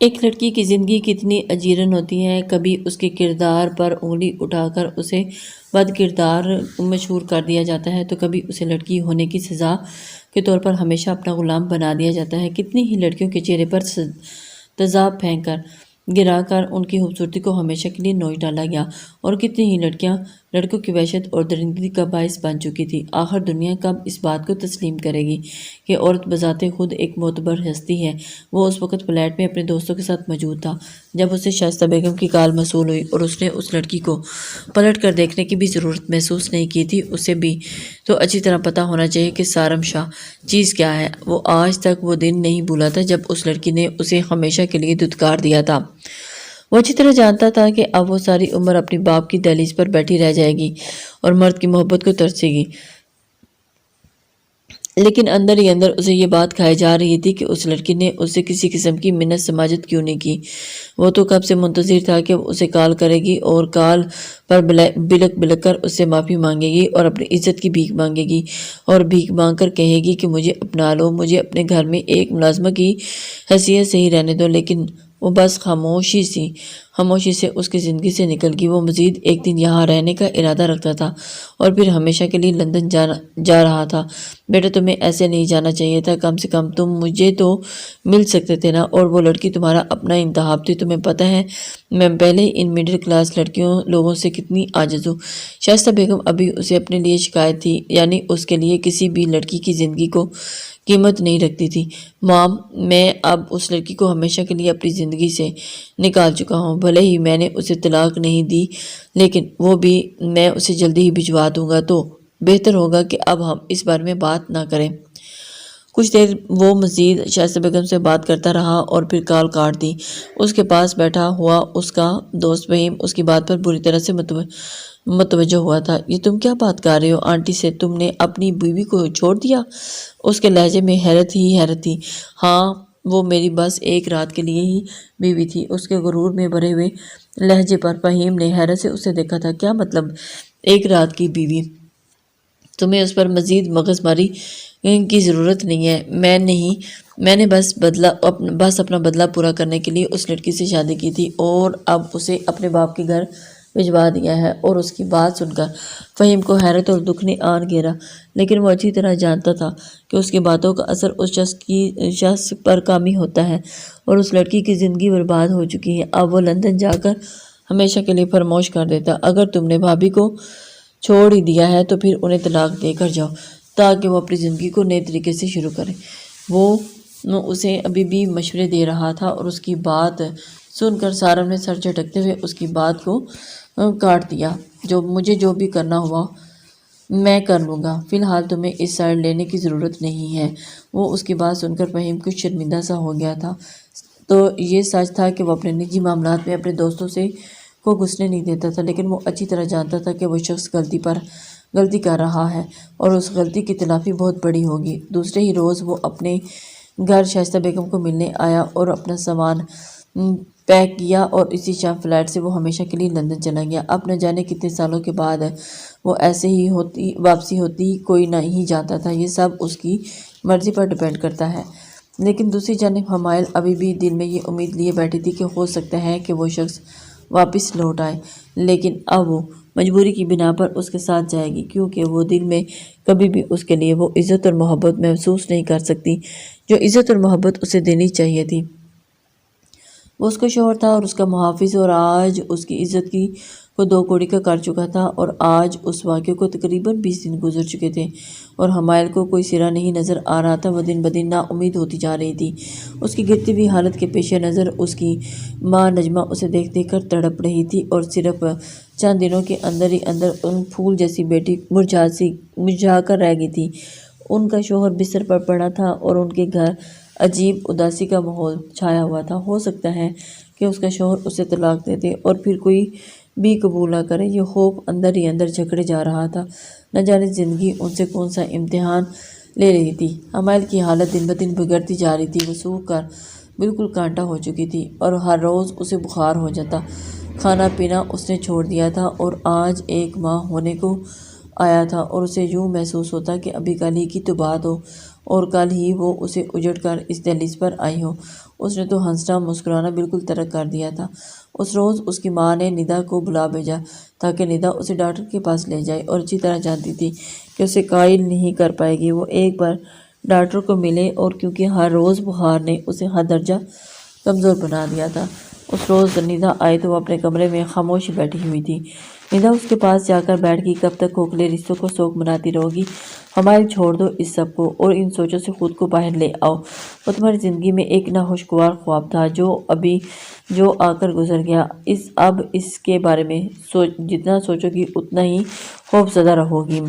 ایک لڑکی کی زندگی کتنی اجیرن ہوتی ہے، کبھی اس کے کردار پر انگلی اٹھا کر اسے بد کردار مشہور کر دیا جاتا ہے تو کبھی اسے لڑکی ہونے کی سزا کے طور پر ہمیشہ اپنا غلام بنا دیا جاتا ہے۔ کتنی ہی لڑکیوں کے چہرے پر تیزاب پھینک کر گرا کر ان کی خوبصورتی کو ہمیشہ کے لیے نوچ ڈالا گیا، اور کتنی ہی لڑکیاں لڑکوں کی وحشت اور درندگی کا باعث بن چکی تھی۔ آخر دنیا کب اس بات کو تسلیم کرے گی کہ عورت بذات خود ایک معتبر ہستی ہے؟ وہ اس وقت فلیٹ میں اپنے دوستوں کے ساتھ موجود تھا جب اسے شائستہ بیگم کی کال موصول ہوئی، اور اس نے اس لڑکی کو پلٹ کر دیکھنے کی بھی ضرورت محسوس نہیں کی تھی۔ اسے بھی تو اچھی طرح پتہ ہونا چاہیے کہ سارم شاہ چیز کیا ہے۔ وہ آج تک وہ دن نہیں بھولا تھا جب اس لڑکی نے اسے ہمیشہ کے لیے دھتکار دیا تھا۔ وہ اچھی طرح جانتا تھا کہ اب وہ ساری عمر اپنی باپ کی دہلیز پر بیٹھی رہ جائے گی اور مرد کی محبت کو ترسے گی، لیکن اندر ہی اندر اسے یہ بات کھائی جا رہی تھی کہ اس لڑکی نے اسے کسی قسم کی منت سماجت کیوں نہیں کی۔ وہ تو کب سے منتظر تھا کہ وہ اسے کال کرے گی اور کال پر بلک بلک کر اس سے معافی مانگے گی اور اپنی عزت کی بھیک مانگے گی، اور بھیک مانگ کر کہے گی کہ مجھے اپنا لو، مجھے اپنے گھر میں ایک ملازمہ کی حیثیت سے ہی رہنے دو۔ لیکن وہ بس خاموشی سے اس کی زندگی سے نکل گئی۔ وہ مزید ایک دن یہاں رہنے کا ارادہ رکھتا تھا اور پھر ہمیشہ کے لیے لندن جا رہا تھا۔ بیٹا، تمہیں ایسے نہیں جانا چاہیے تھا، کم سے کم تم مجھے تو مل سکتے تھے نا، اور وہ لڑکی تمہارا اپنا انتخاب تھی۔ تمہیں پتہ ہے میں پہلے ان مڈل کلاس لوگوں سے کتنی عاجز ہوں۔ شائستہ بیگم ابھی اسے اپنے لیے شکایت تھی، یعنی اس کے لیے کسی بھی لڑکی کی زندگی کو قیمت نہیں رکھتی تھی۔ مام، میں اب اس لڑکی کو ہمیشہ کے لیے اپنی زندگی سے نکال چکا ہوں۔ بھلے ہی میں نے اسے طلاق نہیں دی، لیکن وہ بھی میں اسے جلدی ہی بھجوا دوں گا، تو بہتر ہوگا کہ اب ہم اس بارے میں بات نہ کریں۔ کچھ دیر وہ مزید شائستہ بیگم سے بات کرتا رہا اور پھر کال کاٹ دی۔ اس کے پاس بیٹھا ہوا اس کا دوست فہیم اس کی بات پر بری طرح سے متوجہ ہوا تھا۔ یہ تم کیا بات کر رہے ہو آنٹی سے؟ تم نے اپنی بیوی کو چھوڑ دیا؟ اس کے لہجے میں حیرت تھی۔ ہاں، وہ میری بس ایک رات کے لیے ہی بیوی تھی۔ اس کے غرور میں بھرے ہوئے لہجے پر فہیم نے حیرت سے اسے دیکھا تھا۔ کیا مطلب ایک رات کی بیوی؟ تمہیں اس پر مزید مغز ماری کی ضرورت نہیں ہے۔ میں نے بس اپنا بدلہ پورا کرنے کے لیے اس لڑکی سے شادی کی تھی اور اب اسے اپنے باپ کے گھر بھجوا دیا ہے۔ اور اس کی بات سن کر فہیم کو حیرت اور دکھ نے آن گھیرا، لیکن وہ اچھی طرح جانتا تھا کہ اس کی باتوں کا اثر اس شخص پر کامی ہوتا ہے، اور اس لڑکی کی زندگی برباد ہو چکی ہے۔ اب وہ لندن جا کر ہمیشہ کے لیے فراموش کر دیتا۔ اگر تم نے بھابھی کو چھوڑ ہی دیا ہے تو پھر انہیں طلاق دے کر جاؤ تاکہ وہ اپنی زندگی کو نئے طریقے سے شروع کریں۔ وہ اسے ابھی بھی مشورے دے رہا تھا اور اس کی بات سن کر سارم نے سر جھٹکتے ہوئے اس کی بات کو کاٹ دیا۔ مجھے جو بھی کرنا ہوا میں کر لوں گا، فی الحال تمہیں اس سائڈ لینے کی ضرورت نہیں ہے۔ وہ اس کی بات سن کر فہیم کچھ شرمندہ سا ہو گیا تھا۔ تو یہ سچ تھا کہ وہ اپنے نجی معاملات میں اپنے دوستوں کو گھسنے نہیں دیتا تھا، لیکن وہ اچھی طرح جانتا تھا کہ وہ شخص غلطی کر رہا ہے اور اس غلطی کی تلافی بہت بڑی ہوگی۔ دوسرے ہی روز وہ اپنے گھر شائستہ بیگم کو ملنے آیا اور اپنا سامان پیک کیا، اور اسی شام فلائٹ سے وہ ہمیشہ کے لیے لندن چلا گیا۔ اب نہ جانے کتنے سالوں کے بعد وہ ایسے ہی واپسی ہوتی کوئی نہیں جانتا تھا۔ یہ سب اس کی مرضی پر ڈیپینڈ کرتا ہے۔ لیکن دوسری جانب حمائل ابھی بھی دل میں یہ امید لیے بیٹھی تھی کہ ہو سکتا ہے کہ وہ شخص واپس لوٹ آئے، لیکن اب وہ مجبوری کی بنا پر اس کے ساتھ جائے گی، کیونکہ وہ دل میں کبھی بھی اس کے لیے وہ عزت اور محبت محسوس نہیں کر سکتی جو عزت اور محبت اسے دینی چاہیے تھی۔ وہ اس کا شوہر تھا اور اس کا محافظ، اور آج اس کی عزت کو دو کوڑی کا کر چکا تھا، اور آج اس واقعے کو تقریباً 20 دن گزر چکے تھے اور حمائل کو کوئی سرا نہیں نظر آ رہا تھا۔ وہ دن بدن نا امید ہوتی جا رہی تھی۔ اس کی گرتی ہوئی حالت کے پیش نظر اس کی ماں نجمہ اسے دیکھ کر تڑپ رہی تھی، اور صرف چند دنوں کے اندر ہی ان پھول جیسی بیٹی مرجھا کر رہ گئی تھی۔ ان کا شوہر بستر پر پڑا تھا اور ان کے گھر عجیب اداسی کا ماحول چھایا ہوا تھا۔ ہو سکتا ہے کہ اس کا شوہر اسے طلاق دے دے اور پھر کوئی بھی قبول نہ کرے۔ یہ خوف اندر ہی اندر جھگڑے جا رہا تھا۔ نہ جانے زندگی ان سے کون سا امتحان لے رہی تھی۔ حمائل کی حالت دن بدن بگڑتی جا رہی تھی۔ وہ سوکھ کر بالکل کانٹا ہو چکی تھی اور ہر روز اسے بخار ہو جاتا۔ کھانا پینا اس نے چھوڑ دیا تھا اور آج 1 ماہ ہونے کو آیا تھا، اور اسے یوں محسوس ہوتا کہ ابھی کل ہی کی تو بات ہو اور کل ہی وہ اسے اجڑ کر اس دہلیز پر آئی ہو۔ اس نے تو ہنسنا مسکرانا بالکل ترک کر دیا تھا۔ اس روز اس کی ماں نے ندا کو بلا بھیجا تاکہ ندا اسے ڈاکٹر کے پاس لے جائے، اور اچھی طرح جانتی تھی کہ اسے قائل نہیں کر پائے گی۔ وہ ایک بار ڈاکٹر کو ملے، اور کیونکہ ہر روز بخار نے اسے حد درجہ کمزور بنا دیا تھا، اس روز ندا آئی تو وہ اپنے کمرے میں خاموش بیٹھی ہوئی تھی۔ ندا اس کے پاس جا کر بیٹھ گئی۔ کب تک کھوکھلے رشتوں کو سوگ مناتی رہو گی؟ ہمارے چھوڑ دو اس سب کو اور ان سوچوں سے خود کو باہر لے آؤ۔ وہ تمہاری زندگی میں ایک ناخوشگوار خواب تھا جو آ کر گزر گیا۔ اب اس کے بارے میں جتنا سوچو گی اتنا ہی خوف زدہ رہو گی۔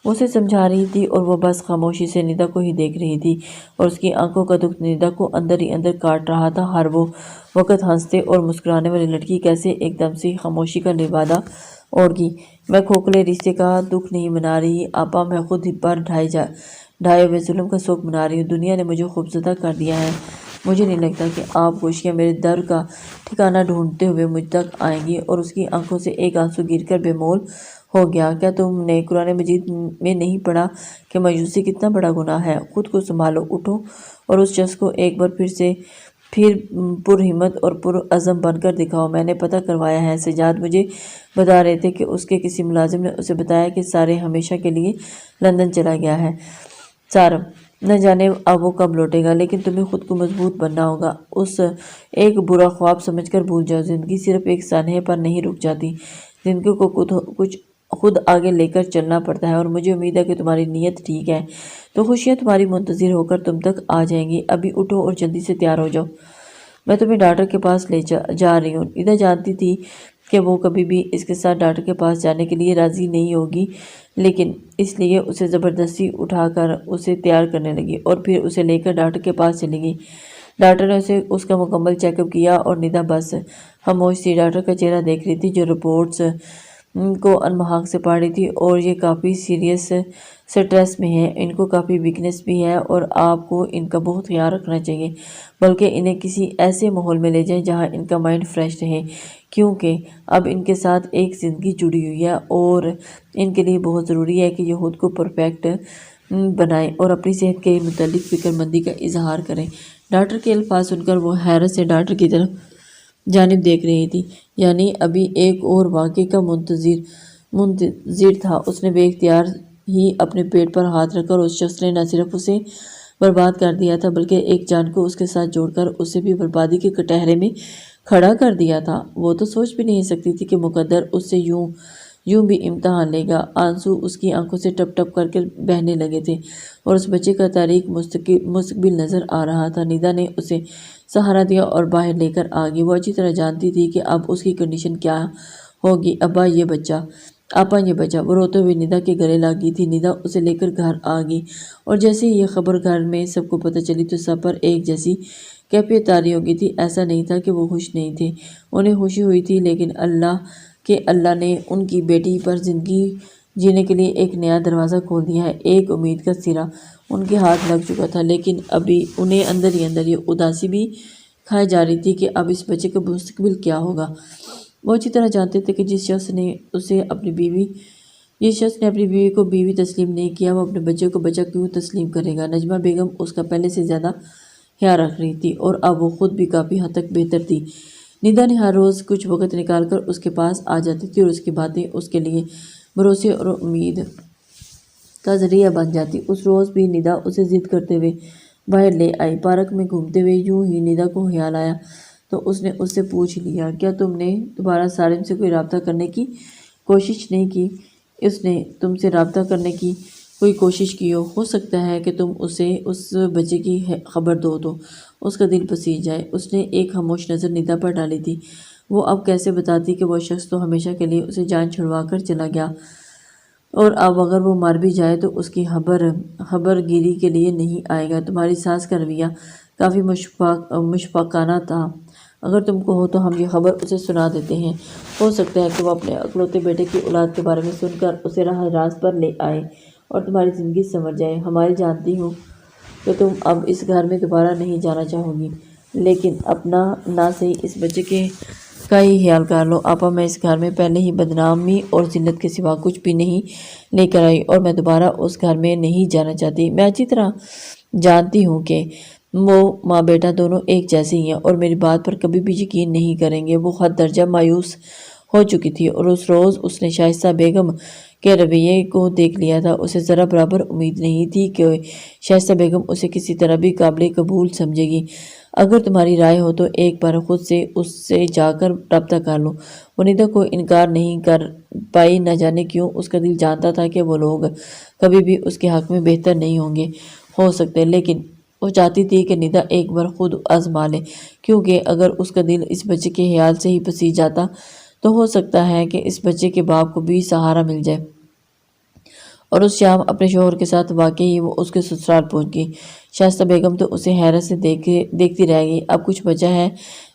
وہ اسے سمجھا رہی تھی اور وہ بس خاموشی سے ندا کو ہی دیکھ رہی تھی، اور اس کی آنکھوں کا دکھ ندا کو اندر ہی اندر کاٹ رہا تھا۔ ہر وہ وقت ہنستے اور مسکرانے والی لڑکی کیسے ایک دم سے خاموشی کا لبادہ اوڑھ گئی۔ میں کھوکھلے رشتے کا دکھ نہیں منا رہی آپا، میں خود پر ڈھائے ہوئے ظلم کا سوگ منا رہی ہوں۔ دنیا نے مجھے خوفزدہ کر دیا ہے۔ مجھے نہیں لگتا کہ آپ خوشیاں میرے در کا ٹھکانہ ڈھونڈتے ہوئے مجھ تک آئیں گی۔ اور اس کی آنکھوں سے ایک آنسو گر کر بے مول ہو گیا۔ کیا تم نے قرآن مجید میں نہیں پڑھا کہ مایوسی کتنا بڑا گناہ ہے؟ خود کو سنبھالو، اٹھو اور اس شخص کو ایک بار پھر پرہمت اور پرعزم بن کر دکھاؤ۔ میں نے پتہ کروایا ہے، سجاد مجھے بتا رہے تھے کہ اس کے کسی ملازم نے اسے بتایا کہ سارے ہمیشہ کے لیے لندن چلا گیا ہے۔ سارا نہ جانے اب وہ کب لوٹے گا، لیکن تمہیں خود کو مضبوط بننا ہوگا۔ اس ایک برا خواب سمجھ کر بھول جاؤ۔ زندگی صرف ایک سانحے پر نہیں رک جاتی، زندگی کو خود آگے لے کر چلنا پڑتا ہے، اور مجھے امید ہے کہ تمہاری نیت ٹھیک ہے تو خوشیاں تمہاری منتظر ہو کر تم تک آ جائیں گی۔ ابھی اٹھو اور جلدی سے تیار ہو جاؤ، میں تمہیں ڈاکٹر کے پاس لے جا رہی ہوں۔ ندا جانتی تھی کہ وہ کبھی بھی اس کے ساتھ ڈاکٹر کے پاس جانے کے لیے راضی نہیں ہوگی، لیکن اس لیے اسے زبردستی اٹھا کر اسے تیار کرنے لگی اور پھر اسے لے کر ڈاکٹر کے پاس چلی گئی۔ ڈاکٹر نے اس کا مکمل چیک اپ کیا اور ندا بس خاموش تھی، ڈاکٹر کا چہرہ دیکھ رہی تھی جو رپورٹس کو انمہاک سے پڑھ رہی تھی۔ اور یہ کافی سیریس سٹریس میں ہیں، ان کو کافی ویکنس بھی ہے اور آپ کو ان کا بہت خیال رکھنا چاہیے، بلکہ انہیں کسی ایسے ماحول میں لے جائیں جہاں ان کا مائنڈ فریش رہے، کیونکہ اب ان کے ساتھ ایک زندگی جڑی ہوئی ہے اور ان کے لیے بہت ضروری ہے کہ یہ خود کو پرفیکٹ بنائیں اور اپنی صحت کے متعلق فکر مندی کا اظہار کریں۔ ڈاکٹر کے الفاظ سن کر وہ حیرت سے ڈاکٹر کی جانب دیکھ رہی تھی، یعنی ابھی ایک اور واقعے کا منتظر تھا۔ اس نے بے اختیار ہی اپنے پیٹ پر ہاتھ رکھا اور اس شخص نے نہ صرف اسے برباد کر دیا تھا بلکہ ایک جان کو اس کے ساتھ جوڑ کر اسے بھی بربادی کے کٹہرے میں کھڑا کر دیا تھا۔ وہ تو سوچ بھی نہیں سکتی تھی کہ مقدر اس سے یوں بھی امتحان لے گا۔ آنسو اس کی آنکھوں سے ٹپ ٹپ کر کے بہنے لگے تھے اور اس بچے کا تاریک مستقبل نظر آ رہا تھا۔ ندا نے اسے سہارا دیا اور باہر لے کر آ گئی۔ وہ اچھی طرح جانتی تھی کہ اب اس کی کنڈیشن کیا ہوگی۔ آپا یہ بچہ، وہ روتے ہوئے ندا کے گلے لگ گئی تھی۔ ندا اسے لے کر گھر آ گئی اور جیسے ہی یہ خبر گھر میں سب کو پتہ چلی تو سب پر ایک جیسی کیفیت طاری ہو گئی تھی۔ ایسا نہیں تھا کہ وہ خوش نہیں تھے، انہیں خوشی ہوئی تھی، لیکن اللہ نے ان کی بیٹی پر زندگی جینے کے لیے ایک نیا دروازہ کھول دیا ہے۔ ایک امید کا سرا ان کے ہاتھ لگ چکا تھا، لیکن ابھی انہیں اندر ہی اندر یہ اداسی بھی کھائی جا رہی تھی کہ اب اس بچے کا مستقبل کیا ہوگا۔ وہ اچھی طرح جانتے تھے کہ جس شخص نے اپنی بیوی کو بیوی تسلیم نہیں کیا، وہ اپنے بچے کو بچہ کیوں تسلیم کرے گا۔ نجمہ بیگم اس کا پہلے سے زیادہ خیال رکھ رہی تھی اور اب وہ خود بھی کافی حد تک بہتر تھی۔ ندا نے ہر روز کچھ وقت نکال کر اس کے پاس آ جاتی تھی اور اس کی باتیں اس کے لیے بھروسے اور امید کا ذریعہ بن جاتی۔ اس روز بھی ندا اسے ضد کرتے ہوئے باہر لے آئی۔ پارک میں گھومتے ہوئے یوں ہی ندا کو خیال آیا تو اس نے اس سے پوچھ لیا، کیا تم نے دوبارہ سالم سے کوئی رابطہ کرنے کی کوشش نہیں کی؟ اس نے تم سے رابطہ کرنے کی کوئی کوشش کی ہو سکتا ہے کہ تم اسے اس بچے کی خبر دو تو اس کا دل پسیج جائے۔ اس نے ایک خاموش نظر ندا پر ڈالی تھی۔ وہ اب کیسے بتاتی کہ وہ شخص تو ہمیشہ کے لیے اسے جان چھڑوا کر چلا گیا، اور اب اگر وہ مر بھی جائے تو اس کی خبر گیری کے لیے نہیں آئے گا۔ تمہاری ساس کا رویہ کافی مشفقانہ تھا، اگر تم کو ہو تو ہم یہ خبر اسے سنا دیتے ہیں، ہو سکتا ہے کہ وہ اپنے اکلوتے بیٹے کی اولاد کے بارے میں سن کر اسے راہ راست پر لے آئے اور تمہاری زندگی سنور جائے۔ ہماری جانتی ہوں کہ تم اب اس گھر میں دوبارہ نہیں جانا چاہو گی، لیکن اپنا نہ صحیح اس بچے کا ہی خیال کر لو۔ آپا میں اس گھر میں پہلے ہی بدنامی اور ذلت کے سوا کچھ بھی نہیں لے کر آئی اور میں دوبارہ اس گھر میں نہیں جانا چاہتی۔ میں اچھی طرح جانتی ہوں کہ وہ ماں بیٹا دونوں ایک جیسے ہی ہیں اور میری بات پر کبھی بھی یقین نہیں کریں گے۔ وہ حد درجہ مایوس ہو چکی تھی اور اس روز اس نے شائستہ بیگم کے رویے کو دیکھ لیا تھا۔ اسے ذرا برابر امید نہیں تھی کہ شائستہ بیگم اسے کسی طرح بھی قابل قبول سمجھے گی۔ اگر تمہاری رائے ہو تو ایک بار خود سے اس سے جا کر رابطہ کر لو۔ وہ ندا کو انکار نہیں کر پائی، نہ جانے کیوں اس کا دل جانتا تھا کہ وہ لوگ کبھی بھی اس کے حق میں بہتر نہیں ہو سکتے، لیکن وہ چاہتی تھی کہ ندا ایک بار خود آزما لے، کیونکہ اگر اس کا دل اس بچے کے خیال سے ہی پسی جاتا تو ہو سکتا ہے کہ اس بچے کے باپ کو بھی سہارا مل جائے۔ اور اس شام اپنے شوہر کے ساتھ واقعی وہ اس کے سسرال پہنچ گئی۔ شائستہ بیگم تو اسے حیرت سے دیکھتی رہ گئی۔ اب کچھ بچا ہے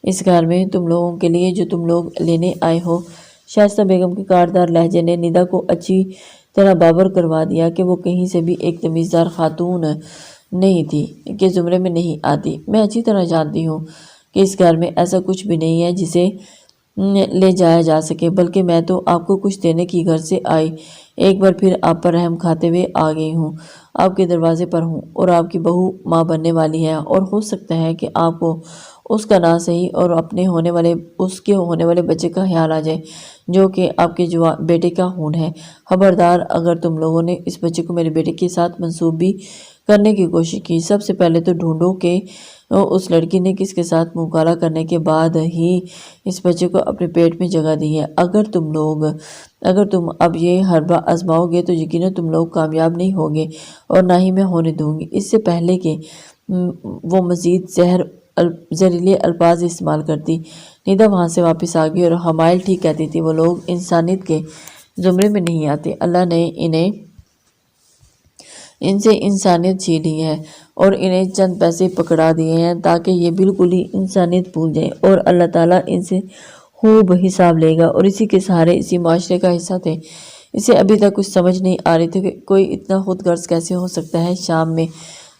اس گھر میں تم لوگوں کے لیے جو تم لوگ لینے آئے ہو؟ شائستہ بیگم کے کاردار لہجے نے ندا کو اچھی طرح باور کروا دیا کہ وہ کہیں سے بھی ایک تمیزدار خاتون نہیں تھی کہ زمرے میں نہیں آتی۔ میں اچھی طرح جانتی ہوں کہ اس گھر میں ایسا کچھ بھی نہیں ہے جسے لے جایا جا سکے، بلکہ میں تو آپ کو کچھ دینے کی غرض سے آئی ایک بار پھر آپ پر رحم کھاتے ہوئے آ گئی ہوں۔ آپ کے دروازے پر ہوں اور آپ کی بہو ماں بننے والی ہے، اور ہو سکتا ہے کہ آپ کو اس کا نہ صحیح اور اس کے ہونے والے بچے کا خیال آ جائے جو کہ آپ کے بیٹے کا خون ہے۔ خبردار اگر تم لوگوں نے اس بچے کو میرے بیٹے کے ساتھ منسوب بھی کرنے کی کوشش کی، سب سے پہلے تو ڈھونڈو کہ اس لڑکی نے کس کے ساتھ منہ کالا کرنے کے بعد ہی اس بچے کو اپنے پیٹ میں جگہ دی ہے۔ اگر تم اب یہ حربہ آزماؤ گے تو یقیناً تم لوگ کامیاب نہیں ہوگے، اور نہ ہی میں ہونے دوں گی۔ اس سے پہلے کہ وہ مزید زہریلے الفاظ استعمال کرتی، ندا وہاں سے واپس آ گئی، اور حمائل ٹھیک کہتی تھی، وہ لوگ انسانیت کے زمرے میں نہیں آتے۔ اللہ نے ان سے انسانیت چھینی ہے اور انہیں چند پیسے پکڑا دیے ہیں تاکہ یہ بالکل ہی انسانیت بھول جائیں، اور اللہ تعالیٰ ان سے خوب حساب لے گا، اور اسی کے سہارے اسی معاشرے کا حصہ تھے۔ اسے ابھی تک کچھ سمجھ نہیں آ رہی تھی کہ کوئی اتنا خود غرض کیسے ہو سکتا ہے۔ شام میں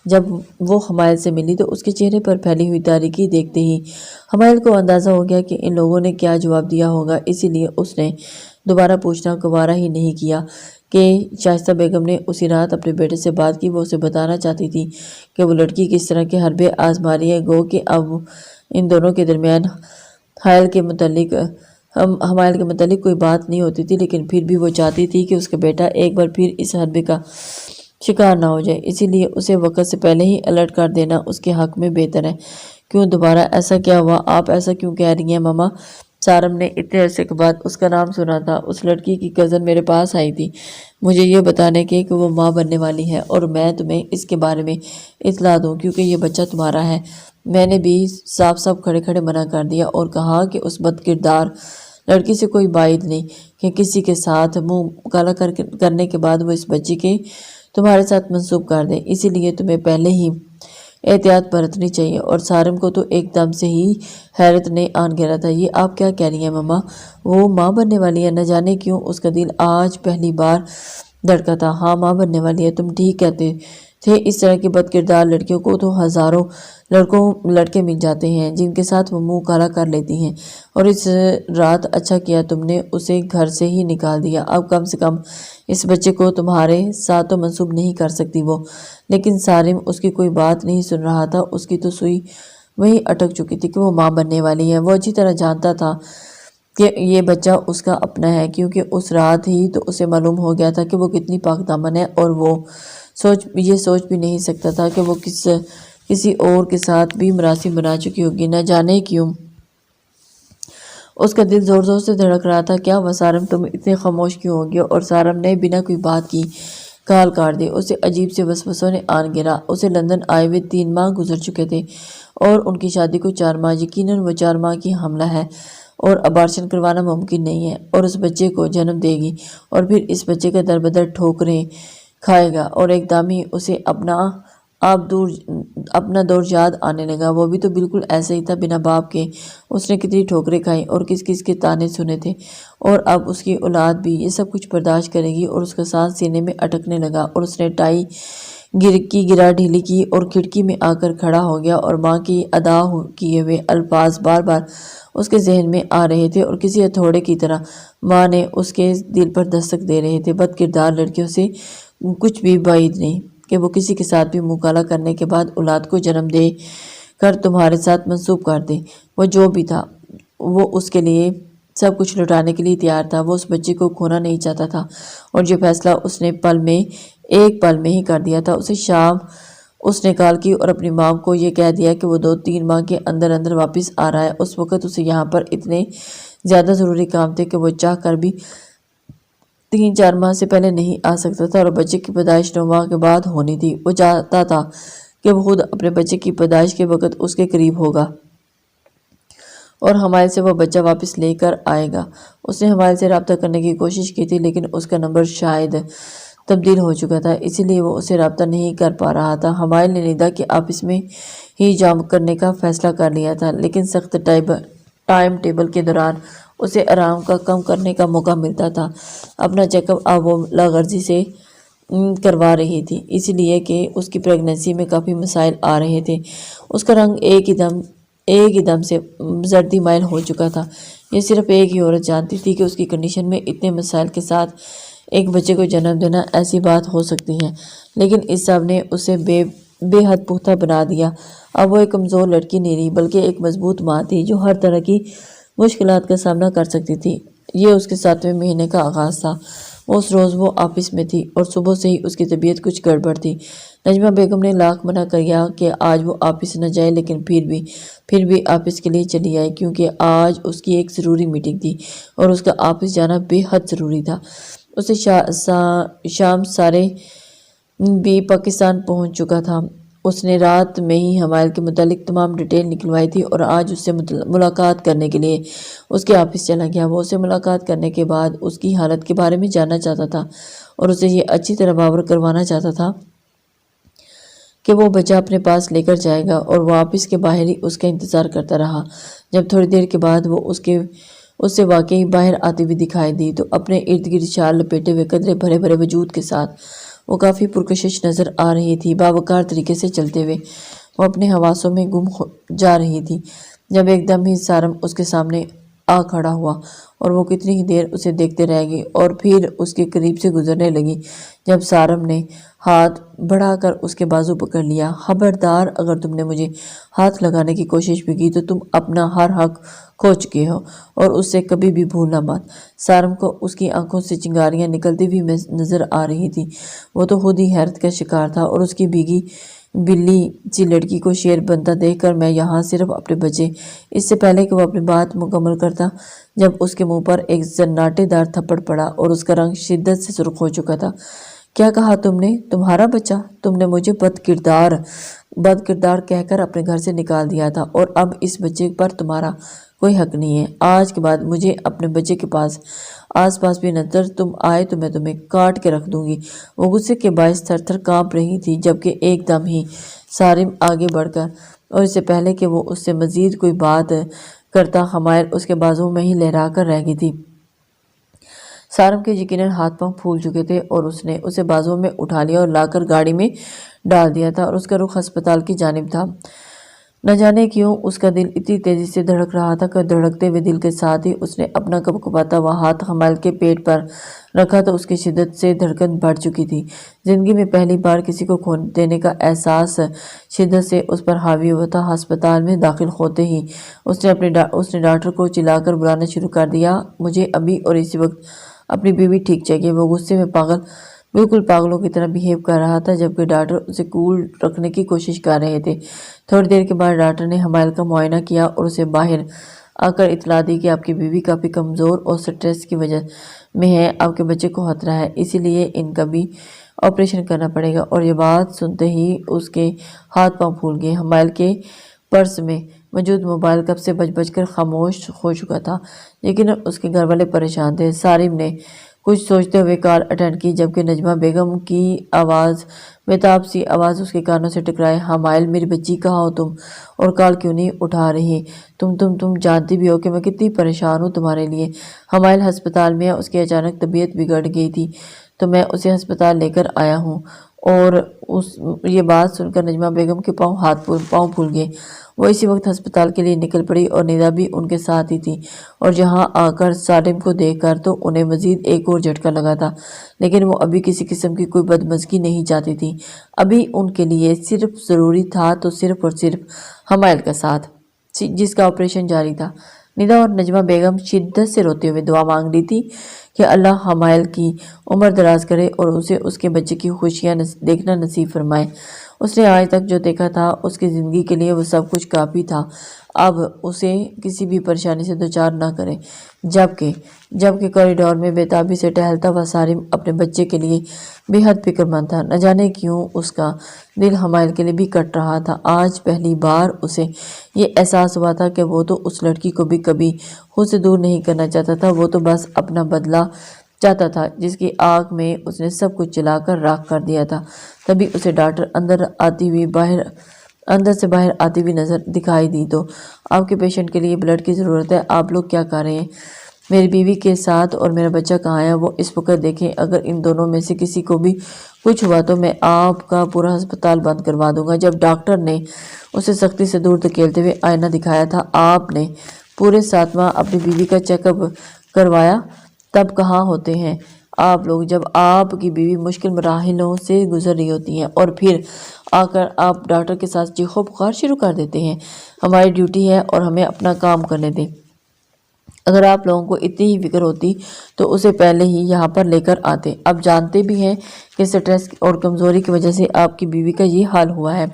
جب وہ حمائل سے ملی تو اس کے چہرے پر پھیلی ہوئی تاریکی دیکھتے ہی حمائل کو اندازہ ہو گیا کہ ان لوگوں نے کیا جواب دیا ہوگا، اسی لیے اس نے دوبارہ پوچھنا گوارا ہی نہیں کیا کہ شائستہ بیگم نے اسی رات اپنے بیٹے سے بات کی۔ وہ اسے بتانا چاہتی تھی کہ وہ لڑکی کس طرح کے حربے آزما رہی ہے، گو کہ اب ان دونوں کے درمیان حمائل کے متعلق کوئی بات نہیں ہوتی تھی، لیکن پھر بھی وہ چاہتی تھی کہ اس کا بیٹا ایک بار پھر اس حربے کا شکار نہ ہو جائے، اسی لیے اسے وقت سے پہلے ہی الرٹ کر دینا اس کے حق میں بہتر ہے۔ کیوں دوبارہ ایسا کیا ہوا؟ آپ ایسا کیوں کہہ رہی ہیں ماما؟ سارم نے اتنے عرصے کے بعد اس کا نام سنا تھا۔ اس لڑکی کی کزن میرے پاس آئی تھی مجھے یہ بتانے کے کہ وہ ماں بننے والی ہے، اور میں تمہیں اس کے بارے میں اطلاع دوں کیونکہ یہ بچہ تمہارا ہے۔ میں نے بھی صاف صاف کھڑے کھڑے منع کر دیا اور کہا کہ اس بد کردار لڑکی سے کوئی بعید نہیں کہ کسی کے ساتھ منہ کالا کرنے کے بعد وہ اس بچے کے تمہارے ساتھ منسوب کر دے، اسی لیے تمہیں پہلے ہی احتیاط برتنی چاہیے۔ اور سارم کو تو ایک دم سے ہی حیرت نے آن گھیرا تھا۔ یہ آپ کیا کہہ رہی ہیں ماما؟ وہ ماں بننے والی ہے؟ نہ جانے کیوں اس کا دل آج پہلی بار دھڑکا تھا۔ ہاں ماں بننے والی ہے، تم ٹھیک کہتے تھے۔ اس طرح کی بد کردار لڑکیوں کو تو ہزاروں لڑکے مل جاتے ہیں جن کے ساتھ وہ منہ کالا کر لیتی ہیں، اور اس رات اچھا کیا تم نے اسے گھر سے ہی نکال دیا۔ اب کم سے کم اس بچے کو تمہارے ساتھ تو منسوب نہیں کر سکتی وہ۔ لیکن سارم اس کی کوئی بات نہیں سن رہا تھا، اس کی تو سوئی وہی اٹک چکی تھی کہ وہ ماں بننے والی ہے۔ وہ اچھی طرح جانتا تھا کہ یہ بچہ اس کا اپنا ہے، کیونکہ اس رات ہی تو اسے معلوم ہو گیا تھا کہ وہ کتنی پاک دامن ہے، اور وہ یہ سوچ بھی نہیں سکتا تھا کہ وہ کسی اور کے ساتھ بھی مراسم بنا چکی ہوگی۔ نہ جانے کیوں اس کا دل زور زور سے دھڑک رہا تھا۔ کیا ہوا سارم، تم اتنے خاموش کیوں ہو گئے؟ اور سارم نے بنا کوئی بات کی کال کاٹ دی۔ اسے عجیب سے وسوسوں نے آن گھیرا۔ اسے لندن آئے ہوئے 3 ماہ گزر چکے تھے اور ان کی شادی کو 4 ماہ، یقیناً وہ 4 ماہ کی حاملہ ہے اور ابارشن کروانا ممکن نہیں ہے، اور اس بچے کو جنم دے گی، اور پھر اس بچے کا در بدر ٹھوکریں کھائے گا، اور ایک دم ہی اسے اپنا دور یاد آنے لگا۔ وہ بھی تو بالکل ایسا ہی تھا بنا باپ کے۔ اس نے کتنی ٹھوکریں کھائیں اور کس کس کے تانے سنے تھے، اور اب اس کی اولاد بھی یہ سب کچھ برداشت کرے گی۔ اور اس کا سانس سینے میں اٹکنے لگا، اور اس نے ٹائی کی گرا ڈھیلی کی اور کھڑکی میں آ کر کھڑا ہو گیا، اور ماں کی ادا کیے ہوئے الفاظ بار بار اس کے ذہن میں آ رہے تھے، اور کسی ہتھوڑے کی طرح ماں نے اس کے دل پر دستک دے رہے تھے۔ بد کردار لڑکیوں سے کچھ بھی بعید نہیں۔ کہ وہ کسی کے ساتھ بھی منہ کالا کرنے کے بعد اولاد کو جنم دے کر تمہارے ساتھ منسوب کر دے۔ وہ جو بھی تھا وہ اس کے لیے سب کچھ لٹانے کے لیے تیار تھا۔ وہ اس بچے کو کھونا نہیں چاہتا تھا، اور جو فیصلہ اس نے ایک پل میں ہی کر دیا تھا، اسے شام اس نے کال کی اور اپنی ماں کو یہ کہہ دیا کہ وہ 2-3 ماہ کے اندر اندر واپس آ رہا ہے۔ اس وقت اسے یہاں پر اتنے زیادہ ضروری کام تھے کہ وہ چاہ کر بھی 3-4 ماہ سے پہلے نہیں آ سکتا تھا، اور بچے کی پیدائش 9 ماہ کے بعد ہونی تھی۔ وہ چاہتا تھا کہ وہ خود اپنے بچے کی پیدائش کے وقت اس کے قریب ہوگا اور حمائل سے وہ بچہ واپس لے کر آئے گا۔ اس نے حمائل سے رابطہ کرنے کی کوشش کی تھی، لیکن اس کا نمبر شاید تبدیل ہو چکا تھا، اسی لیے وہ اسے رابطہ نہیں کر پا رہا تھا۔ حمائل نے ندا کے آفس میں ہی جام کرنے کا فیصلہ کر لیا تھا، لیکن سخت ٹائم ٹیبل کے دوران اسے آرام کا کم کرنے کا موقع ملتا تھا۔ اپنا چیک اپ اب وہ لاغرضی سے کروا رہی تھی، اس لیے کہ اس کی پریگننسی میں کافی مسائل آ رہے تھے۔ اس کا رنگ ایک ہی دم سے زردی مائل ہو چکا تھا۔ یہ صرف ایک ہی عورت جانتی تھی کہ اس کی کنڈیشن میں اتنے مسائل کے ساتھ ایک بچے کو جنم دینا ایسی بات ہو سکتی ہے، لیکن اس سب نے اسے بے حد پختہ بنا دیا۔ اب وہ ایک کمزور لڑکی نہیں رہی، بلکہ ایک مضبوط ماں تھی جو ہر طرح کی مشکلات کا سامنا کر سکتی تھی۔ یہ اس کے 7ویں مہینے کا آغاز تھا۔ اس روز وہ آفس میں تھی اور صبح سے ہی اس کی طبیعت کچھ گڑبڑ تھی۔ نجمہ بیگم نے لاکھ منع کیا کہ آج وہ آفس نہ جائے، لیکن پھر بھی آفس کے لیے چلی آئی، کیونکہ آج اس کی ایک ضروری میٹنگ تھی اور اس کا آفس جانا بے حد ضروری تھا۔ اسے شام سارے بھی پاکستان پہنچ چکا تھا۔ اس نے رات میں ہی حمائل کے متعلق تمام ڈیٹیل نکلوائی تھی اور آج اس سے ملاقات کرنے کے لیے اس کے آفس چلا گیا۔ وہ اسے ملاقات کرنے کے بعد اس کی حالت کے بارے میں جاننا چاہتا تھا اور اسے یہ اچھی طرح باور کروانا چاہتا تھا کہ وہ بچہ اپنے پاس لے کر جائے گا، اور وہ آفس کے باہر ہی اس کا انتظار کرتا رہا۔ جب تھوڑی دیر کے بعد وہ اس سے واقعی باہر آتی ہوئی دکھائی دی تو اپنے ارد گرد شال لپیٹے ہوئے قدرے بھرے بھرے وجود کے ساتھ وہ کافی پرکشش نظر آ رہی تھی۔ باوقار طریقے سے چلتے ہوئے وہ اپنے حواسوں میں گم جا رہی تھی، جب ایک دم ہی سارم اس کے سامنے آ کھڑا ہوا، اور وہ کتنی ہی دیر اسے دیکھتے رہ گئی اور پھر اس کے قریب سے گزرنے لگی۔ جب سارم نے ہاتھ بڑھا کر اس کے بازو پکڑ لیا۔ خبردار، اگر تم نے مجھے ہاتھ لگانے کی کوشش بھی کی تو تم اپنا ہر حق کھو چکے ہو، اور اس سے کبھی بھی بھولنا مت۔ سارم کو اس کی آنکھوں سے چنگاریاں نکلتی ہوئی نظر آ رہی تھی۔ وہ تو خود ہی حیرت کا شکار تھا، اور اس کی بھیگی بلی سی لڑکی کو شیر بنتا دیکھ کر میں یہاں صرف اپنے بچے۔ اس سے پہلے کہ وہ اپنی بات مکمل کرتا، جب اس کے منہ پر ایک زناٹے دار تھپڑ پڑا اور اس کا رنگ شدت سے سرخ ہو چکا تھا۔ کیا کہا تم نے؟ تمہارا بچہ؟ تم نے مجھے بد کردار کہہ کر اپنے گھر سے نکال دیا تھا، اور اب اس بچے پر تمہارا کوئی حق نہیں ہے۔ آج کے بعد مجھے اپنے بچے کے آس پاس بھی نظر تم آئے تو میں تمہیں کاٹ کے رکھ دوں گی۔ وہ غصے کے باعث تھر تھر کانپ رہی تھی، جبکہ ایک دم ہی سارم آگے بڑھ کر، اور اس سے پہلے کہ وہ اس سے مزید کوئی بات کرتا، حمائل اس کے بازو میں ہی لہرا کر رہ گئی تھی۔ سارم کے یقیناً ہاتھ پاؤں پھول چکے تھے، اور اس نے اسے بازو میں اٹھا لیا اور لا کر گاڑی میں ڈال دیا تھا، اور اس کا رخ ہسپتال کی جانب تھا۔ نہ جانے کیوں اس کا دل اتنی تیزی سے دھڑک رہا تھا کہ دھڑکتے ہوئے دل کے ساتھ ہی اس نے اپنا کپکپاتا ہوا ہاتھ حمائل کے پیٹ پر رکھا تو اس کی شدت سے دھڑکن بڑھ چکی تھی۔ زندگی میں پہلی بار کسی کو کھو دینے کا احساس شدت سے اس پر حاوی ہوا تھا۔ ہسپتال میں داخل ہوتے ہی اس نے ڈاکٹر کو چلا کر بلانا شروع کر دیا۔ مجھے ابھی اور اسی وقت اپنی بیوی ٹھیک چاہیے۔ وہ غصے میں بالکل پاگلوں کی طرح بیہیو کر رہا تھا، جبکہ ڈاکٹر اسے کول رکھنے کی کوشش کر رہے تھے۔ تھوڑی دیر کے بعد ڈاکٹر نے حمائل کا معائنہ کیا اور اسے باہر آ کر اطلاع دی کہ آپ کی بیوی کافی کمزور اور سٹریس کی وجہ میں ہے، آپ کے بچے کو خطرہ ہے، اسی لیے ان کا بھی آپریشن کرنا پڑے گا۔ اور یہ بات سنتے ہی اس کے ہاتھ پاؤں پھول گئے۔ حمائل کے پرس میں موجود موبائل کب سے بج کر خاموش ہو چکا تھا، لیکن اس کے گھر والے پریشان تھے۔ سارم نے کچھ سوچتے ہوئے کال اٹینڈ کی، جبکہ نجمہ بیگم کی بےتاب سی آواز اس کے کانوں سے ٹکرائے۔ حمائل، میری بچی کہاں ہو تم؟ اور کال کیوں نہیں اٹھا رہی؟ تم جانتی بھی ہو کہ میں کتنی پریشان ہوں تمہارے لیے۔ حمائل ہسپتال میں ہے، اس کی اچانک طبیعت بگڑ گئی تھی تو میں اسے ہسپتال لے کر آیا ہوں۔ اور یہ بات سن کر نجمہ بیگم کے پاؤں پھول گئے۔ وہ اسی وقت ہسپتال کے لیے نکل پڑی اور ندا بھی ان کے ساتھ ہی تھی، اور جہاں آ کر سالم کو دیکھ کر تو انہیں مزید ایک اور جھٹکا لگا تھا، لیکن وہ ابھی کسی قسم کی کوئی بدمزگی نہیں چاہتی تھی۔ ابھی ان کے لیے صرف ضروری تھا تو صرف اور صرف حمائل کا ساتھ، جس کا آپریشن جاری تھا۔ ندا اور نجمہ بیگم شدت سے روتے ہوئے دعا مانگ رہی تھی کہ اللہ حمائل کی عمر دراز کرے اور اسے اس کے بچے کی خوشیاں دیکھنا نصیب فرمائے۔ اس نے آج تک جو دیکھا تھا اس کی زندگی کے لیے وہ سب کچھ کافی تھا، اب اسے کسی بھی پریشانی سے دوچار نہ کرے۔ جبکہ کوریڈور میں بے تابی سے ٹہلتا ہوا سالم اپنے بچے کے لیے بے حد فکر مند تھا۔ نہ جانے کیوں اس کا دل حمائل کے لیے بھی کٹ رہا تھا۔ آج پہلی بار اسے یہ احساس ہوا تھا کہ وہ تو اس لڑکی کو بھی کبھی خود سے دور نہیں کرنا چاہتا تھا، وہ تو بس اپنا بدلہ چاہتا تھا جس کی آگ میں اس نے سب کچھ جلا کر راکھ کر دیا تھا۔ تبھی اسے ڈاکٹر اندر سے باہر آتی ہوئی نظر دکھائی دی۔ تو آپ کے پیشنٹ کے لیے بلڈ کی ضرورت ہے، آپ لوگ کیا کر رہے ہیں؟ میری بیوی کے ساتھ اور میرا بچہ کہاں ہے؟ وہ اس وقت دیکھیں، اگر ان دونوں میں سے کسی کو بھی کچھ ہوا تو میں آپ کا پورا ہسپتال بند کروا دوں گا۔ جب ڈاکٹر نے اسے سختی سے دور دھکیلتے ہوئے آئینہ دکھایا تھا، آپ نے پورے 7 ماہ اپنی بیوی کا چیک اپ کروایا، تب کہاں ہوتے ہیں آپ لوگ جب آپ کی بیوی مشکل مراحلوں سے گزر رہی ہوتی ہیں، اور پھر آ کر آپ ڈاکٹر کے ساتھ چیخو پکار شروع کر دیتے ہیں؟ ہماری ڈیوٹی ہے اور ہمیں اپنا کام کرنے دیں۔ اگر آپ لوگوں کو اتنی ہی فکر ہوتی تو اسے پہلے ہی یہاں پر لے کر آتے۔ اب جانتے بھی ہیں کہ سٹریس اور کمزوری کی وجہ سے آپ کی بیوی کا یہ حال ہوا ہے،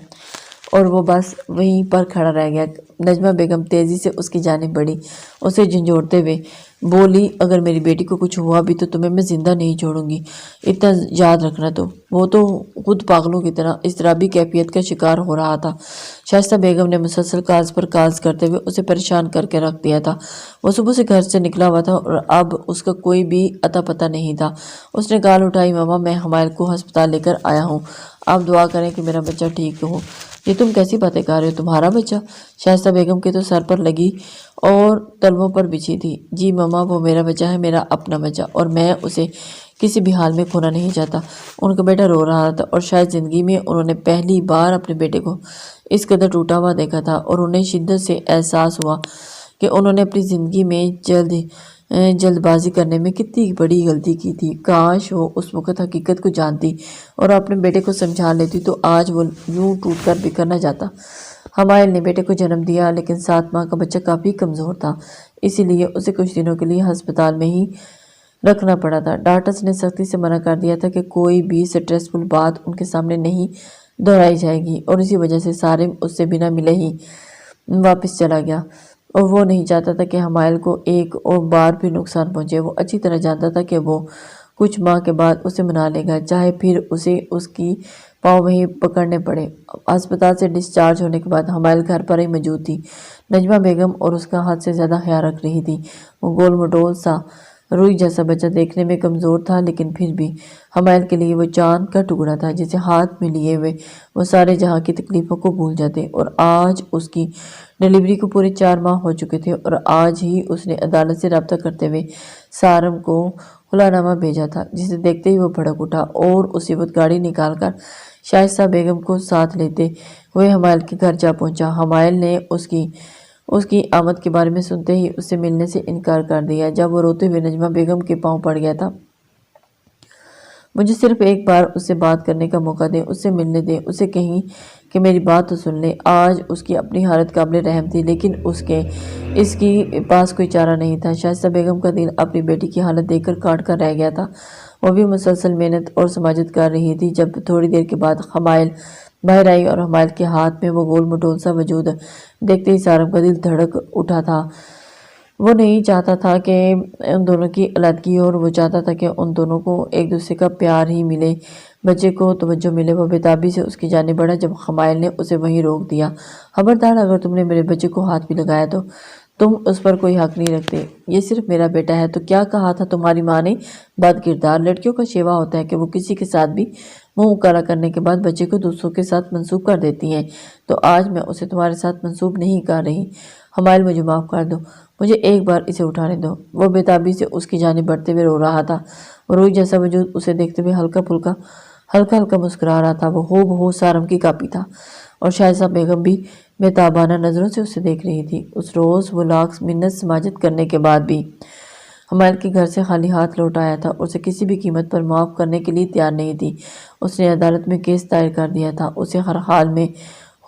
اور وہ بس وہیں پر کھڑا رہ گیا۔ نجمہ بیگم تیزی سے اس کی جانب بڑھی، اسے جھنجھوڑتے ہوئے بولی، اگر میری بیٹی کو کچھ ہوا بھی تو تمہیں میں زندہ نہیں چھوڑوں گی، اتنا یاد رکھنا۔ تو وہ تو خود پاگلوں کی طرح اضطرابی کیفیت کا شکار ہو رہا تھا۔ شائستہ بیگم نے مسلسل کالز پر کالز کرتے ہوئے اسے پریشان کر کے رکھ دیا تھا۔ وہ صبح سے گھر سے نکلا ہوا تھا اور اب اس کا کوئی بھی اتا پتہ نہیں تھا۔ اس نے کال اٹھائی، ماما میں حمائل کو ہسپتال لے کر آیا ہوں، آپ دعا کریں کہ میرا بچہ ٹھیک ہو۔ یہ تم کیسی باتیں کر رہے ہو؟ تمہارا بچہ؟ شائستہ بیگم کے تو سر پر لگی اور تلووں پر بچھی تھی۔ جی ماما، وہ میرا بچہ ہے، میرا اپنا بچہ، اور میں اسے کسی بھی حال میں کھونا نہیں چاہتا۔ ان کا بیٹا رو رہا تھا، اور شاید زندگی میں انہوں نے پہلی بار اپنے بیٹے کو اس قدر ٹوٹا ہوا دیکھا تھا، اور انہیں شدت سے احساس ہوا کہ انہوں نے اپنی زندگی میں جلد بازی کرنے میں کتنی بڑی غلطی کی تھی۔ کاش وہ اس وقت حقیقت کو جانتی اور اپنے بیٹے کو سمجھا لیتی تو آج وہ یوں ٹوٹ کر بکھر نہ جاتا۔ حمائل نے بیٹے کو جنم دیا، لیکن 7 ماہ کا بچہ کافی کمزور تھا، اسی لیے اسے کچھ دنوں کے لیے ہسپتال میں ہی رکھنا پڑا تھا۔ ڈاکٹرز نے سختی سے منع کر دیا تھا کہ کوئی بھی سٹریسفل بات ان کے سامنے نہیں دہرائی جائے گی، اور اسی وجہ سے سالم اس سے بنا ملے ہی واپس چلا گیا، اور وہ نہیں چاہتا تھا کہ حمائل کو ایک اور بار پھر نقصان پہنچے۔ وہ اچھی طرح جانتا تھا کہ وہ کچھ ماہ کے بعد اسے منا لے گا، چاہے پھر اسے اس کی پاؤں وہیں پکڑنے پڑے۔ ہسپتال سے ڈسچارج ہونے کے بعد حمائل گھر پر ہی موجود تھی۔ نجمہ بیگم اور اس کا حد سے زیادہ خیال رکھ رہی تھی۔ وہ گول مٹول سا روئی جیسا بچہ دیکھنے میں کمزور تھا، لیکن پھر بھی حمائل کے لیے وہ چاند کا ٹکڑا تھا، جسے ہاتھ میں لیے ہوئے وہ سارے جہاں کی تکلیفوں کو بھول جاتے۔ اور آج اس کی ڈیلیوری کو پورے 4 ماہ ہو چکے تھے، اور آج ہی اس نے عدالت سے رابطہ کرتے ہوئے سارم کو خلانامہ بھیجا تھا، جسے دیکھتے ہی وہ بھڑک اٹھا اور اسی وقت گاڑی نکال کر شائستہ بیگم کو ساتھ لیتے ہوئے حمائل کے گھر جا پہنچا۔ حمائل نے اس کی آمد کے بارے میں سنتے ہی اس سے ملنے سے انکار کر دیا۔ جب وہ روتے ہوئے نجمہ بیگم کے پاؤں پڑ گیا تھا، مجھے صرف ایک بار اس سے بات کرنے کا موقع دیں، اس سے ملنے دیں، اسے کہیں کہ میری بات تو سن لے۔ آج اس کی اپنی حالت قابل رحم تھی، لیکن اس کے پاس کوئی چارہ نہیں تھا۔ شائستہ بیگم کا دل اپنی بیٹی کی حالت دیکھ کر کاٹ کر رہ گیا تھا۔ وہ بھی مسلسل محنت اور سماجت کر رہی تھی۔ جب تھوڑی دیر کے بعد حمائل باہر آئی اور حمائل کے ہاتھ میں وہ گول مٹول سا وجود دیکھتے ہی سارم کا دل دھڑک اٹھا تھا۔ وہ نہیں چاہتا تھا کہ ان دونوں کی علیحدگی ہو، اور وہ چاہتا تھا کہ ان دونوں کو ایک دوسرے کا پیار ہی ملے، بچے کو توجہ ملے۔ وہ بے تابی سے اس کی جانب بڑھا، جب حمائل نے اسے وہیں روک دیا۔ خبردار، اگر تم نے میرے بچے کو ہاتھ بھی لگایا تو تم اس پر کوئی حق نہیں رکھتے، یہ صرف میرا بیٹا ہے۔ تو کیا کہا تھا تمہاری ماں نے؟ بد کردار لڑکیوں کا شیوا ہوتا ہے کہ وہ کسی کے ساتھ بھی منہ کالا کرنے کے بعد بچے کو دوسروں کے ساتھ منسوب کر دیتی ہیں، تو آج میں اسے تمہارے ساتھ منسوب نہیں کر رہی۔ حمائل، مجھے معاف کر دو، مجھے ایک بار اسے اٹھانے دو۔ وہ بے تابی سے اس کی جانب بڑھتے ہوئے رو رہا تھا۔ وہ روئی جیسا وجود اسے دیکھتے ہوئے ہلکا پھلکا ہلکا ہلکا مسکرا رہا تھا۔ وہ ہو بہو سارم کی کاپی تھا اور شائستہ بیگم بھی بےتابانہ نظروں سے اسے دیکھ رہی تھی۔ اس روز وہ لاکھ منت سماجت کرنے کے بعد بھی حمائل کے گھر سے خالی ہاتھ لوٹ آیا تھا اور اسے کسی بھی قیمت پر معاف کرنے کے لیے تیار نہیں تھی۔ اس نے عدالت میں کیس دائر کر دیا تھا، اسے ہر حال میں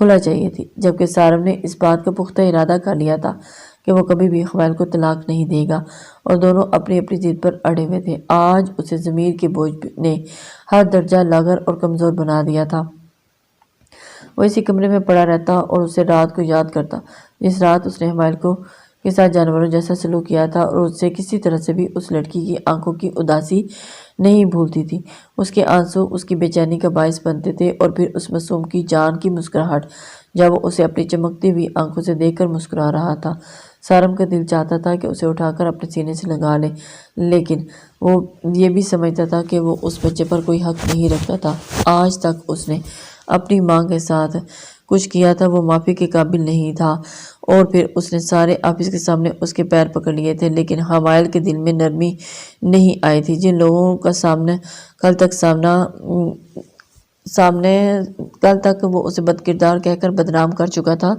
خلا چاہیے تھی، جبکہ سارم نے اس بات کا پختہ ارادہ کر لیا تھا کہ وہ کبھی بھی حمائل کو طلاق نہیں دے گا، اور دونوں اپنی اپنی ضد پر اڑے ہوئے تھے۔ آج اسے ضمیر کے بوجھ نے ہر درجہ لاغر اور کمزور بنا دیا تھا۔ وہ اسی کمرے میں پڑا رہتا اور اسے رات کو یاد کرتا جس رات اس نے حمائل کے ساتھ جانوروں جیسا سلوک کیا تھا، اور اسے کسی طرح سے بھی اس لڑکی کی آنکھوں کی اداسی نہیں بھولتی تھی۔ اس کے آنسو اس کی بے چینی کا باعث بنتے تھے، اور پھر اس معصوم کی جان کی مسکراہٹ جب وہ اسے اپنی چمکتی ہوئی آنکھوں سے دیکھ کر مسکرا رہا تھا۔ سارم کا دل چاہتا تھا کہ اسے اٹھا کر اپنے سینے سے لگا لے، لیکن وہ یہ بھی سمجھتا تھا کہ وہ اس بچے پر کوئی حق نہیں رکھتا تھا۔ آج تک اس نے اپنی ماں کے ساتھ کچھ کیا تھا وہ معافی کے قابل نہیں تھا، اور پھر اس نے سارے آفس کے سامنے اس کے پیر پکڑ لیے تھے، لیکن حمائل کے دل میں نرمی نہیں آئی تھی۔ جن لوگوں کا کل تک وہ اسے بدکردار کہہ کر بدنام کر چکا تھا،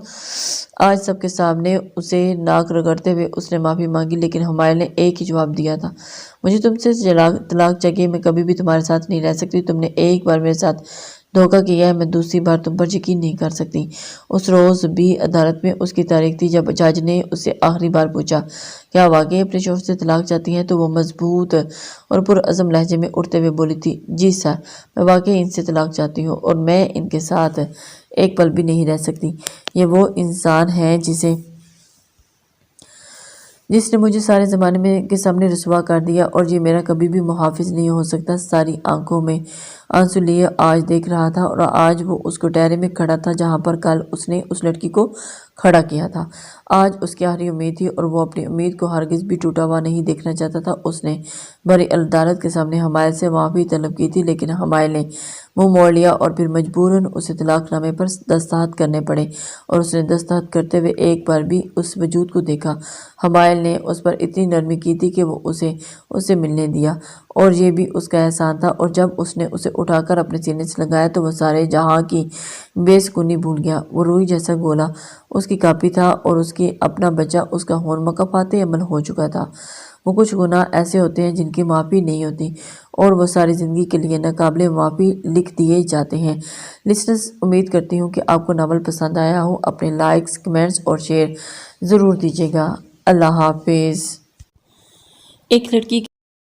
آج سب کے سامنے اسے ناک رگڑتے ہوئے اس نے معافی مانگی، لیکن حمائل نے ایک ہی جواب دیا تھا: مجھے تم سے طلاق چاہیے، میں کبھی بھی تمہارے ساتھ نہیں رہ سکتی۔ تم نے ایک بار میرے ساتھ دھوکہ کیا ہے، میں دوسری بار تم پر یقین نہیں کر سکتی۔ اس روز بھی عدالت میں اس کی تاریخ تھی جب جج نے اس سے آخری بار پوچھا: کیا واقعی اپنے شوہر سے طلاق چاہتی ہیں؟ تو وہ مضبوط اور پرعزم لہجے میں اٹھتے ہوئے بولی تھی: جی سر، میں واقعی ان سے طلاق چاہتی ہوں، اور میں ان کے ساتھ ایک پل بھی نہیں رہ سکتی۔ یہ وہ انسان ہے جس نے مجھے سارے زمانے کے سامنے رسوا کر دیا، اور یہ میرا کبھی بھی محافظ نہیں ہو سکتا۔ ساری آنکھوں میں آنسو لیے آج دیکھ رہا تھا، اور آج وہ اس کٹہرے میں کھڑا تھا جہاں پر کل اس نے اس لڑکی کو کھڑا کیا تھا۔ آج اس کی آخری امید تھی، اور وہ اپنی امید کو ہرگز بھی ٹوٹا ہوا نہیں دیکھنا چاہتا تھا۔ اس نے بڑی عدالت کے سامنے حمائل سے معافی طلب کی تھی، لیکن حمائل نے منہ موڑ لیا، اور پھر مجبوراً اسے طلاق نامے پر دستخط کرنے پڑے، اور اس نے دستخط کرتے ہوئے ایک بار بھی اس وجود کو دیکھا۔ حمائل نے اس پر اتنی نرمی کی تھی کہ وہ اسے ملنے دیا، اور یہ بھی اس کا احسان تھا، اور جب اس نے اسے اٹھا کر اپنے سینے سے لگایا تو وہ سارے جہاں کی بے سکونی بھول گیا۔ وہ روئی جیسا گولا اس کی کاپی تھا، اور اس کی اپنا بچہ اس کا ہون مکافات عمل ہو چکا تھا۔ وہ کچھ گناہ ایسے ہوتے ہیں جن کی معافی نہیں ہوتی، اور وہ ساری زندگی کے لیے ناقابل معافی لکھ دیے جاتے ہیں۔ لسنرز، امید کرتی ہوں کہ آپ کو ناول پسند آیا ہو۔ اپنے لائکس، کمنٹس اور شیئر ضرور دیجیے گا۔ اللہ حافظ۔ ایک لڑکی